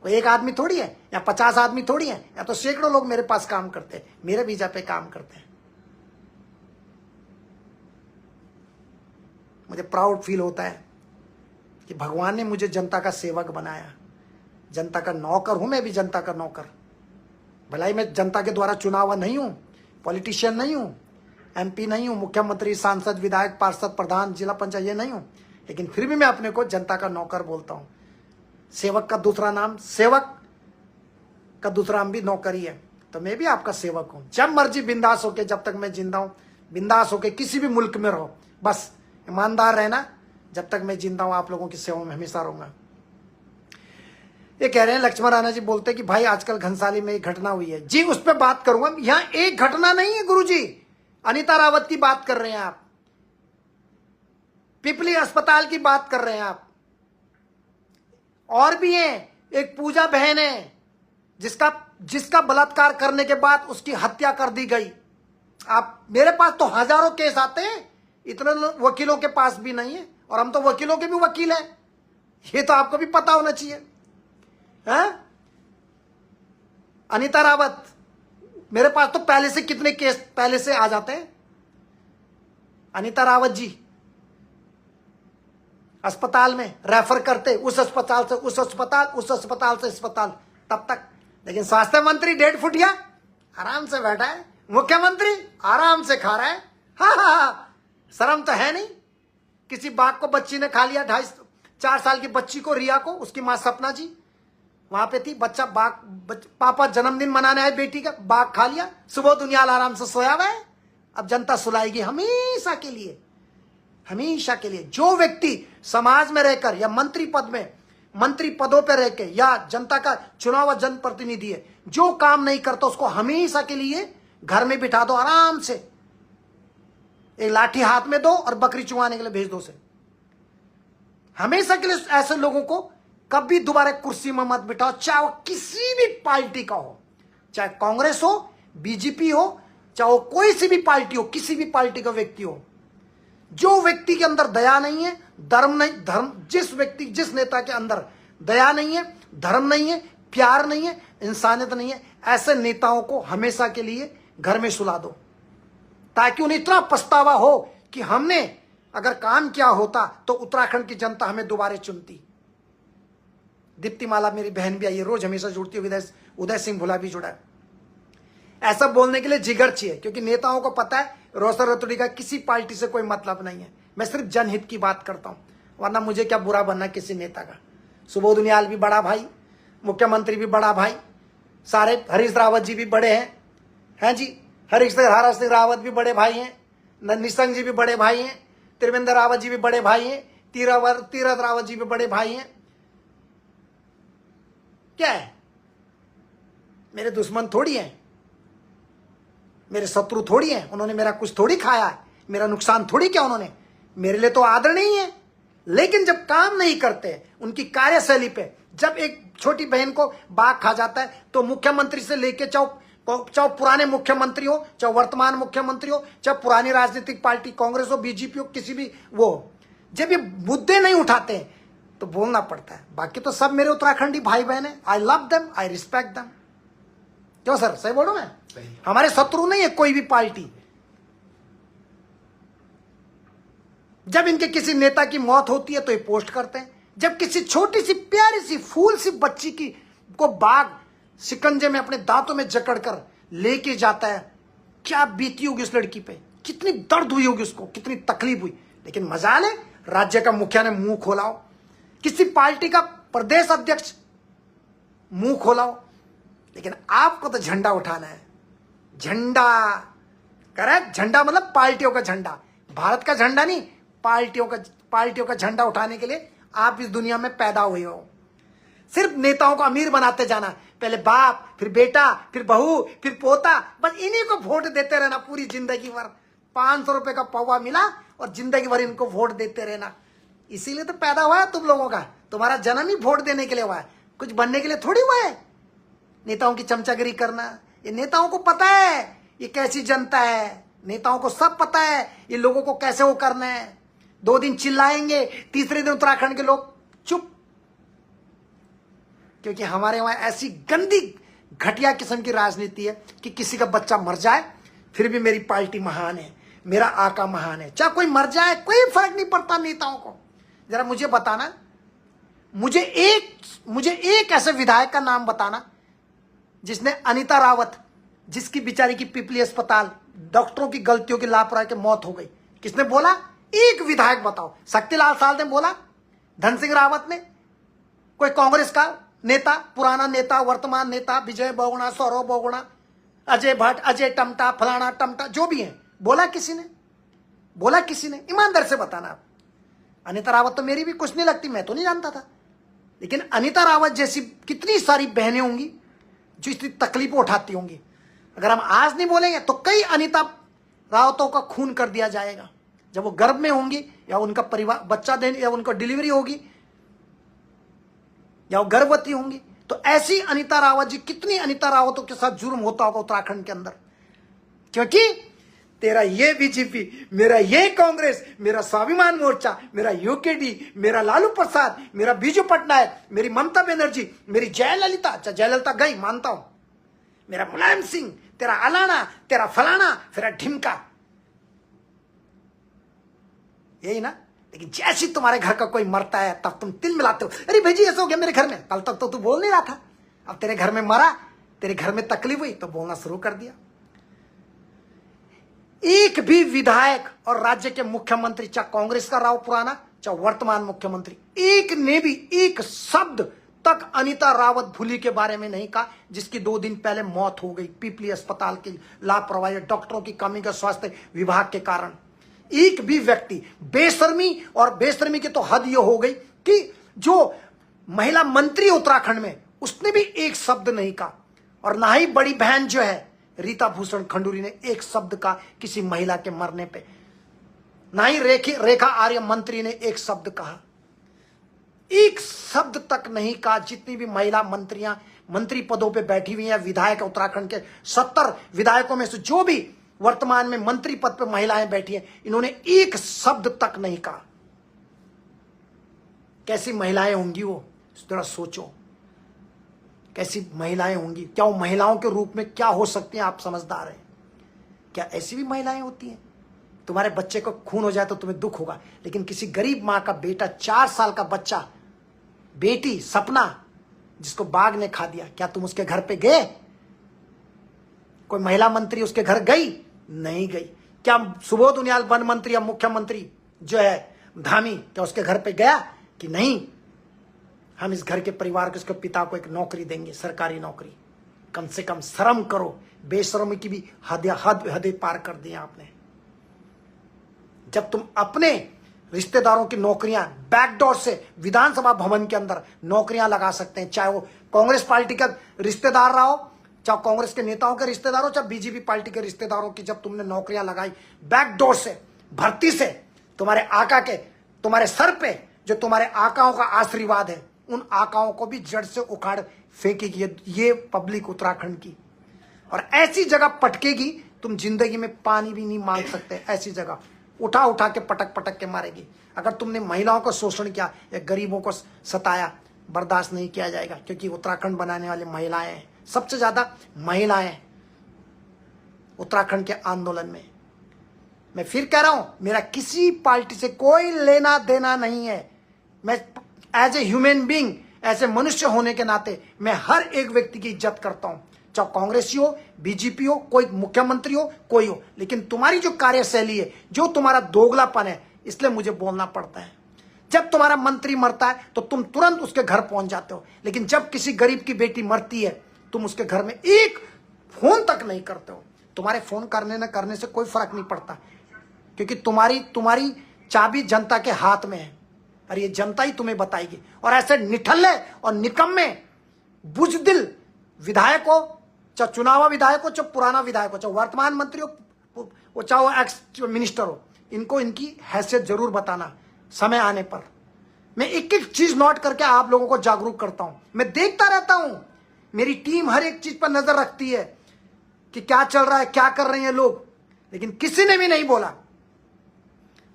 कोई एक आदमी थोड़ी है, या 50 आदमी थोड़ी है, या तो सैकड़ों लोग मेरे पास काम करते हैं, मेरे वीजा पे काम करते हैं। मुझे प्राउड फील होता है कि भगवान ने मुझे जनता का सेवक बनाया, जनता का नौकर हूं मैं भी, जनता का नौकर। भलाई मैं जनता के द्वारा चुना हुआ नहीं हूं, पॉलिटिशियन नहीं हूं, MP नहीं हूं, मुख्यमंत्री, सांसद, विधायक, पार्षद, प्रधान, जिला पंचायत ये नहीं हूं, लेकिन फिर भी मैं अपने को जनता का नौकर बोलता हूं। सेवक का दूसरा नाम, सेवक का दूसरा नाम भी नौकरी है। तो मैं भी आपका सेवक हूं। जब मर्जी बिंदास होके, जब तक मैं जिंदा हूं, बिंदास होके किसी भी मुल्क में रहो, बस ईमानदार रहना। जब तक मैं जिंदा हूं आप लोगों की सेवा में हमेशा रहूंगा। ये कह रहे हैं लक्ष्मण राणा जी, बोलते हैं कि भाई आजकल घनसाली में एक घटना हुई है। जी उस पर बात करूंगा। यहां एक घटना नहीं है गुरुजी, अनीता रावत की बात कर रहे हैं आप, पिपली अस्पताल की बात कर रहे हैं आप, और भी है। एक पूजा बहन है जिसका बलात्कार करने के बाद उसकी हत्या कर दी गई। आप, मेरे पास तो हजारों केस आते हैं, इतने वकीलों के पास भी नहीं है, और हम तो वकीलों के भी वकील हैं। ये तो आपको भी पता होना चाहिए। अनीता रावत, मेरे पास तो पहले से कितने केस पहले से आ जाते हैं। अनीता रावत जी अस्पताल में रेफर करते, उस अस्पताल से उस अस्पताल, उस अस्पताल से अस्पताल, तब तक। लेकिन स्वास्थ्य मंत्री 1.5 फुटिया आराम से बैठा है, मुख्यमंत्री आराम से खा रहा है। हाँ, शर्म तो है नहीं। किसी बाघ को बच्ची ने खा लिया, 4 साल की बच्ची को, रिया को, उसकी मां सपना जी वहां पे थी। बच्चा पापा जन्मदिन मनाने आए बेटी का, बाघ खा लिया। सुबह दुनियाल आराम से सोया हुआ है। अब जनता सुलाएगी हमेशा के लिए, हमेशा के लिए। जो व्यक्ति समाज में रहकर या मंत्री पद में, मंत्री पदों पर रहकर, या जनता का चुना हुआ जनप्रतिनिधि है, जो काम नहीं करता उसको हमेशा के लिए घर में बिठा दो आराम से, एक लाठी हाथ में दो और बकरी चुवाने के लिए भेज दो उसे। हमेशा के लिए ऐसे लोगों को कभी दोबारा कुर्सी में मत बिठाओ, चाहे वो किसी भी पार्टी का हो, चाहे कांग्रेस हो, बीजेपी हो, चाहे वो कोई सी भी पार्टी हो, किसी भी पार्टी का व्यक्ति हो। जो व्यक्ति के अंदर दया नहीं है, धर्म नहीं, जिस नेता के अंदर दया नहीं है, धर्म नहीं है, प्यार नहीं है, इंसानियत नहीं है, ऐसे नेताओं को हमेशा के लिए घर में सुला दो, ताकि उन्हें इतना पछतावा हो कि हमने अगर काम किया होता तो उत्तराखंड की जनता हमें दोबारा चुनती। दीप्तिमाला मेरी बहन भी आई है, रोज हमेशा जुड़ती है, उदय सिंह भुला भी जुड़ा है। ऐसा बोलने के लिए जिगर चाहिए, क्योंकि नेताओं को पता है रोसर रतुड़ी का किसी पार्टी से कोई मतलब नहीं है। मैं सिर्फ जनहित की बात करता हूं, वरना मुझे क्या बुरा बनना किसी नेता का। सुबोध उनियाल भी बड़ा भाई, मुख्यमंत्री भी बड़ा भाई, सारे हरीश रावत जी भी बड़े हैं जी, हरीश सिंह रावत भी बड़े भाई हैं, निशंक जी भी बड़े भाई हैं, त्रिवेंद्र रावत जी भी बड़े भाई हैं, तीरथ रावत जी भी बड़े भाई हैं। क्या है, मेरे दुश्मन थोड़ी हैं, मेरे शत्रु थोड़ी हैं। उन्होंने मेरा कुछ थोड़ी खाया है, मेरा नुकसान थोड़ी किया उन्होंने। मेरे लिए तो आदर नहीं है, लेकिन जब काम नहीं करते उनकी कार्यशैली पे, जब एक छोटी बहन को बाघ खा जाता है तो मुख्यमंत्री से लेके चाहे पुराने मुख्यमंत्री हो, चाहे वर्तमान मुख्यमंत्री हो, चाहे पुरानी राजनीतिक पार्टी कांग्रेस हो, बीजेपी हो, किसी भी वो, जब ये मुद्दे नहीं उठाते तो बोलना पड़ता है। बाकी तो सब मेरे उत्तराखंडी भाई बहन है, I love them, I respect them. क्यों सर, सही बोलूं मैं? हमारे शत्रु नहीं है कोई भी पार्टी। जब इनके किसी नेता की मौत होती है तो ये पोस्ट करते हैं, जब किसी छोटी सी प्यारी सी फूल सी बच्ची की को बाघ शिकंजे में अपने दांतों में जकड़कर लेके जाता है, क्या बीती होगी उस लड़की पे, कितनी दर्द हुई होगी उसको, कितनी तकलीफ हुई। लेकिन मजाल है राज्य का मुखिया ने मुंह खोला हो, किसी पार्टी का प्रदेश अध्यक्ष मुंह खोला हो, लेकिन आपको तो झंडा उठाना है। झंडा करेक्ट, झंडा मतलब पार्टियों का झंडा, भारत का झंडा नहीं, पार्टियों का झंडा उठाने के लिए आप इस दुनिया में पैदा हुए हो। सिर्फ नेताओं को अमीर बनाते जाना, पहले बाप, फिर बेटा, फिर बहू, फिर पोता, बस इन्हीं को वोट देते रहना पूरी जिंदगी भर। 500 रुपए का पौवा मिला और जिंदगी भर इनको वोट देते रहना। इसीलिए तो पैदा हुआ है तुम लोगों का। तुम्हारा जन्म ही वोट देने के लिए हुआ है, कुछ बनने के लिए थोड़ी हुआ है। नेताओं की चमचागिरी करना, ये नेताओं को पता है ये कैसी जनता है। नेताओं को सब पता है ये लोगों को कैसे वो करना है। 2 दिन चिल्लाएंगे, तीसरे दिन उत्तराखंड के लोग चुप, क्योंकि हमारे वहां ऐसी गंदी घटिया किस्म की राजनीति है कि किसी का बच्चा मर जाए फिर भी मेरी पार्टी महान है, मेरा आका महान है। चाहे कोई मर जाए कोई फर्क नहीं पड़ता नेताओं को। जरा मुझे बताना, मुझे एक ऐसे विधायक का नाम बताना जिसने अनीता रावत, जिसकी बेचारी की पिपली अस्पताल डॉक्टरों की गलतियों की लापरवाही के मौत हो गई, किसने बोला? एक विधायक बताओ। शक्तिलाल साल ने बोला, धन सिंह रावत ने, कोई कांग्रेस का नेता, पुराना नेता, वर्तमान नेता, विजय बहुगुणा, सौरभ बहुगुणा, अजय भट्ट, अजय टमटा, फलाना टमटा, जो भी है, बोला किसी ने? बोला किसी ने? ईमानदार से बताना आप। अनीता रावत तो मेरी भी कुछ नहीं लगती, मैं तो नहीं जानता था, लेकिन अनीता रावत जैसी कितनी सारी बहनें होंगी जो इतनी तकलीफें उठाती होंगी। अगर हम आज नहीं बोलेंगे तो कई अनीता रावतों का खून कर दिया जाएगा जब वो गर्भ में होंगी, या उनका परिवार बच्चा देने, या उनका डिलीवरी होगी, या वो गर्भवती होंगी। तो ऐसी अनीता रावत जी, कितनी अनीता रावतों के साथ जुर्म होता होगा उत्तराखंड के अंदर, क्योंकि तेरा ये बीजेपी, मेरा ये कांग्रेस, मेरा स्वाभिमान मोर्चा, मेरा यूकेडी, मेरा लालू प्रसाद, मेरा बीजू पटनायक, मेरी ममता बनर्जी, मेरी जयललिता, अच्छा जयललिता गई मानता हूं, मेरा मुलायम सिंह, तेरा अलाना, तेरा फलाना, तेरा ढिमका, यही ना। लेकिन जैसे तुम्हारे घर का कोई मरता है तब तुम तिल मिलाते हो, अरे भाई जी ऐसा हो गया मेरे घर में, कल तक तो तू बोल नहीं रहा था, अब तेरे घर में मरा, तेरे घर में तकलीफ हुई तो बोलना शुरू कर दिया। एक भी विधायक और राज्य के मुख्यमंत्री, चाहे कांग्रेस का राव पुराना, चाहे वर्तमान मुख्यमंत्री, एक ने भी एक शब्द तक अनीता रावत भूली के बारे में नहीं कहा, जिसकी 2 दिन पहले मौत हो गई पिपली अस्पताल की लापरवाही, डॉक्टरों की कमी का स्वास्थ्य विभाग के कारण। एक भी व्यक्ति, बेशर्मी, और बेशर्मी की तो हद यह हो गई कि जो महिला मंत्री उत्तराखंड में, उसने भी एक शब्द नहीं कहा, और ना ही बड़ी बहन जो है रीता भूषण खंडूरी ने एक शब्द का किसी महिला के मरने पे, ना ही रेखा आर्य मंत्री ने एक शब्द कहा, एक शब्द तक नहीं कहा। जितनी भी महिला मंत्रियां मंत्री पदों पे बैठी हुई हैं, विधायक उत्तराखंड के 70 विधायकों में से जो भी वर्तमान में मंत्री पद पे महिलाएं बैठी हैं, इन्होंने एक शब्द तक नहीं कहा। कैसी महिलाएं होंगी वो, थोड़ा सोचो, कैसी महिलाएं होंगी। क्या वो महिलाओं के रूप में क्या हो सकती हैं? आप समझदार हैं क्या? ऐसी भी महिलाएं होती हैं? तुम्हारे बच्चे को खून हो जाए तो तुम्हें दुख होगा, लेकिन किसी गरीब मां का बेटा, 4 साल का बच्चा, बेटी सपना, जिसको बाघ ने खा दिया, क्या तुम उसके घर पे गए? कोई महिला मंत्री उसके घर गई? नहीं गई। क्या सुबोध उनियाल वन मंत्री या मुख्यमंत्री जो है धामी, क्या उसके घर पे गया कि नहीं? हम इस घर के परिवार को, इसके पिता को एक नौकरी देंगे, सरकारी नौकरी। कम से कम शर्म करो। बेशर्मी की भी हदें पार कर दी आपने। जब तुम अपने रिश्तेदारों की नौकरियां बैकडोर से विधानसभा भवन के अंदर नौकरियां लगा सकते हैं, चाहे वो कांग्रेस पार्टी का रिश्तेदार रहा हो, चाहे कांग्रेस के नेताओं के रिश्तेदार हो, चाहे बीजेपी पार्टी के रिश्तेदारों की, जब तुमने नौकरियां लगाई बैकडोर से, भर्ती से, तुम्हारे आका के, तुम्हारे सर पे जो तुम्हारे आकाओं का आशीर्वाद है, उन आकाओं को भी जड़ से उखाड़ फेंकेगी ये पब्लिक उत्तराखंड की। और ऐसी जगह पटकेगी, तुम जिंदगी में पानी भी नहीं मांग सकते। ऐसी जगह उठा उठा के पटक पटक के मारेगी। अगर तुमने महिलाओं का शोषण किया या गरीबों को सताया, बर्दाश्त नहीं किया जाएगा, क्योंकि उत्तराखंड बनाने वाली महिलाएं हैं। सबसे ज्यादा महिलाएं उत्तराखंड के आंदोलन में। मैं फिर कह रहा हूं, मेरा किसी पार्टी से कोई लेना देना नहीं है। मैं एज ए ह्यूमन बीइंग, ऐसे मनुष्य होने के नाते मैं हर एक व्यक्ति की इज्जत करता हूं, चाहे कांग्रेसी हो, बीजेपी हो, कोई मुख्यमंत्री हो, कोई हो। लेकिन तुम्हारी जो कार्यशैली है, जो तुम्हारा दोगलापन है, इसलिए मुझे बोलना पड़ता है। जब तुम्हारा मंत्री मरता है तो तुम तुरंत उसके घर पहुंच जाते हो, लेकिन जब किसी गरीब की बेटी मरती है, तुम उसके घर में एक फोन तक नहीं करते हो। तुम्हारे फोन करने न करने से कोई फर्क नहीं पड़ता, क्योंकि तुम्हारी चाबी जनता के हाथ में है, और ये जनता ही तुम्हें बताएगी। और ऐसे निठल्ले और निकम्मे बुजदिल विधायक हो, चाहे चुनावा विधायक हो, चाहे पुराना विधायक हो, चाहे वर्तमान मंत्री हो, चाहे वो एक्स मिनिस्टर हो, इनको इनकी हैसियत जरूर बताना समय आने पर। मैं एक एक चीज नोट करके आप लोगों को जागरूक करता हूं। मैं देखता रहता हूं, मेरी टीम हर एक चीज पर नजर रखती है कि क्या चल रहा है, क्या कर रहे हैं लोग, लेकिन किसी ने भी नहीं बोला।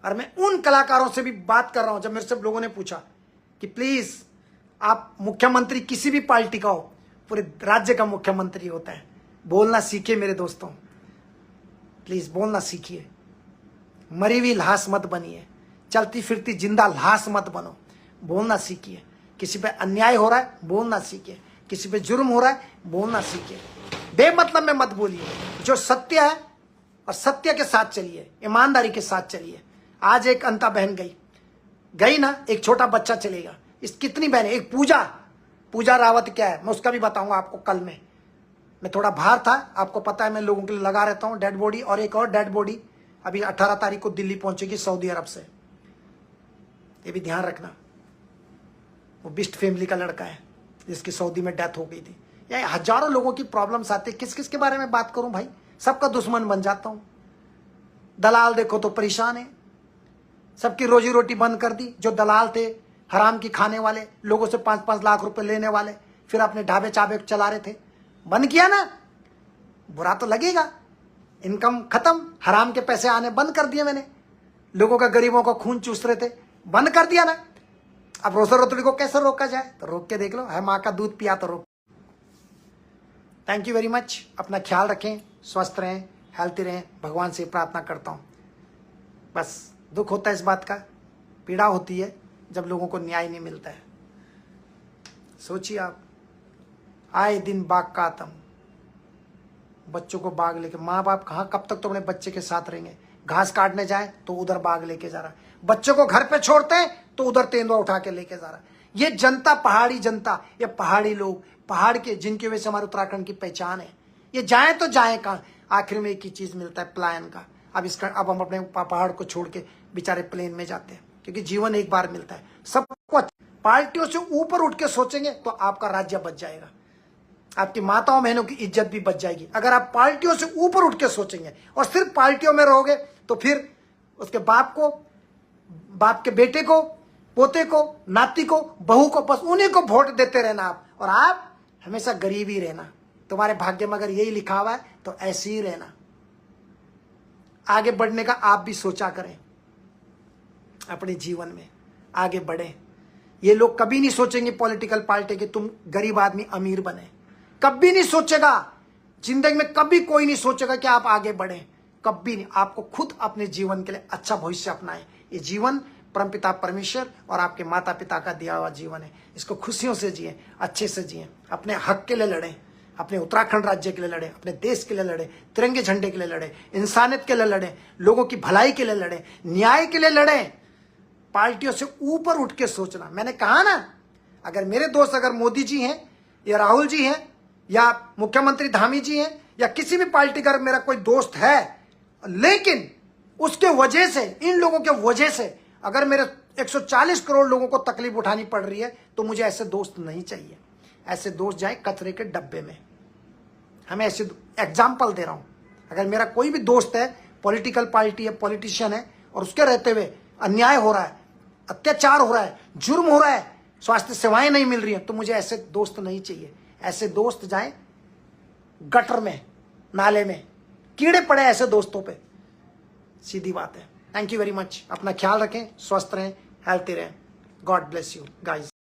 और मैं उन कलाकारों से भी बात कर रहा हूं, जब मेरे से लोगों ने पूछा कि प्लीज आप मुख्यमंत्री किसी भी पार्टी का हो, पूरे राज्य का मुख्यमंत्री होता है, बोलना सीखिए मेरे दोस्तों, प्लीज बोलना सीखिए। मरी हुई लाश मत बनिए, चलती फिरती जिंदा लाश मत बनो, बोलना सीखिए। किसी पे अन्याय हो रहा है बोलना सीखिए, किसी पे जुर्म हो रहा है बोलना सीखिए, बेमतलब में मत बोलिए। जो सत्य है और सत्य के साथ चलिए, ईमानदारी के साथ चलिए। आज एक अंता बहन गई ना, एक छोटा बच्चा चलेगा। इस कितनी बहन, एक पूजा रावत क्या है मैं उसका भी बताऊंगा आपको कल में। मैं थोड़ा बाहर था, आपको पता है मैं लोगों के लिए लगा रहता हूं डेड बॉडी, और एक और डेड बॉडी अभी 18 तारीख को दिल्ली पहुंचेगी सऊदी अरब से, ये भी ध्यान रखना। वो बिस्ट फैमिली का लड़का है जिसकी सऊदी में डेथ हो गई थी। या हजारों लोगों की प्रॉब्लम्स आती है, किस किस के बारे में बात करूं भाई, सबका दुश्मन बन जाता हूं। दलाल देखो तो परेशान है, सबकी रोजी रोटी बंद कर दी। जो दलाल थे हराम की खाने वाले, लोगों से 5-5 लाख रुपए लेने वाले, फिर अपने ढाबे चाबे चला रहे थे, बंद किया ना, बुरा तो लगेगा। इनकम खत्म, हराम के पैसे आने बंद कर दिए मैंने। लोगों का, गरीबों का खून चूस रहे थे, बंद कर दिया ना। अब रोजा रोतड़ी को कैसे रोका जाए, तो रोक के देख लो, है माँ का दूध पिया तो रोक। Thank you very much. अपना ख्याल रखें, स्वस्थ रहें, हेल्थी रहें, भगवान से प्रार्थना करता हूँ। बस दुख होता है इस बात का, पीड़ा होती है जब लोगों को न्याय नहीं मिलता है। सोचिए आप, आए दिन बाग का आतंक, बच्चों को बाग लेके, माँ बाप कहाँ कब तक तो अपने बच्चे के साथ रहेंगे। घास काटने जाए तो उधर बाग लेके जा रहा, बच्चों को घर पे छोड़ते हैं तो उधर तेंदुआ उठा के लेके जा रहा। ये जनता, पहाड़ी जनता, ये पहाड़ी लोग, पहाड़ के, जिनकी वजह से हमारे उत्तराखंड की पहचान है, ये जाए तो जाए कहाँ। आखिर में एक ही चीज मिलता है, पलायन का। अब हम अपने पहाड़ को छोड़ के बेचारे प्लेन में जाते हैं, क्योंकि जीवन एक बार मिलता है सबको। पार्टियों से ऊपर उठ के सोचेंगे तो आपका राज्य बच जाएगा, आपकी माताओं बहनों की इज्जत भी बच जाएगी। अगर आप पार्टियों से ऊपर उठ के सोचेंगे और सिर्फ पार्टियों में रहोगे, तो फिर उसके बाप को, बाप के बेटे को, पोते को, नाती को, बहू को, बस उन्हीं को वोट देते रहना आप, और आप हमेशा गरीब ही रहना। तुम्हारे भाग्य में अगर यही लिखा हुआ है तो ऐसे ही रहना। आगे बढ़ने का आप भी सोचा करें, अपने जीवन में आगे बढ़े। ये लोग कभी नहीं सोचेंगे पॉलिटिकल पार्टी के तुम गरीब आदमी अमीर बने, कभी नहीं सोचेगा जिंदगी में, कभी कोई नहीं सोचेगा कि आप आगे बढ़े, कभी नहीं। आपको खुद अपने जीवन के लिए अच्छा भविष्य अपनाएं। ये जीवन परमपिता परमेश्वर और आपके माता पिता का दिया हुआ जीवन है, इसको खुशियों से जिए, अच्छे से जिए, अपने हक के लिए लड़ें, अपने उत्तराखंड राज्य के लिए लड़ें, अपने देश के लिए लड़ें, तिरंगे झंडे के लिए लड़ें, इंसानियत के लिए लड़ें, लोगों की भलाई के लिए लड़ें, न्याय के लिए लड़ें। पार्टियों से ऊपर उठ के सोचना। मैंने कहा ना, अगर मेरे दोस्त, अगर मोदी जी हैं या राहुल जी हैं या मुख्यमंत्री धामी जी हैं या किसी भी पार्टी का मेरा कोई दोस्त है, लेकिन उसके वजह से, इन लोगों के वजह से अगर मेरे 140 करोड़ लोगों को तकलीफ उठानी पड़ रही है, तो मुझे ऐसे दोस्त नहीं चाहिए। ऐसे दोस्त जाए कचरे के डब्बे में। हमें ऐसे एग्जाम्पल दे रहा हूं, अगर मेरा कोई भी दोस्त है, पॉलिटिकल पार्टी है, पॉलिटिशियन है, और उसके रहते हुए अन्याय हो रहा है, अत्याचार हो रहा है, जुर्म हो रहा है, स्वास्थ्य सेवाएं नहीं मिल रही हैं, तो मुझे ऐसे दोस्त नहीं चाहिए। ऐसे दोस्त जाएं गटर में, नाले में, कीड़े पड़े ऐसे दोस्तों पे, सीधी बात है। Thank you very much. अपना ख्याल रखें, स्वस्थ रहें, हेल्थी रहें। God bless you guys.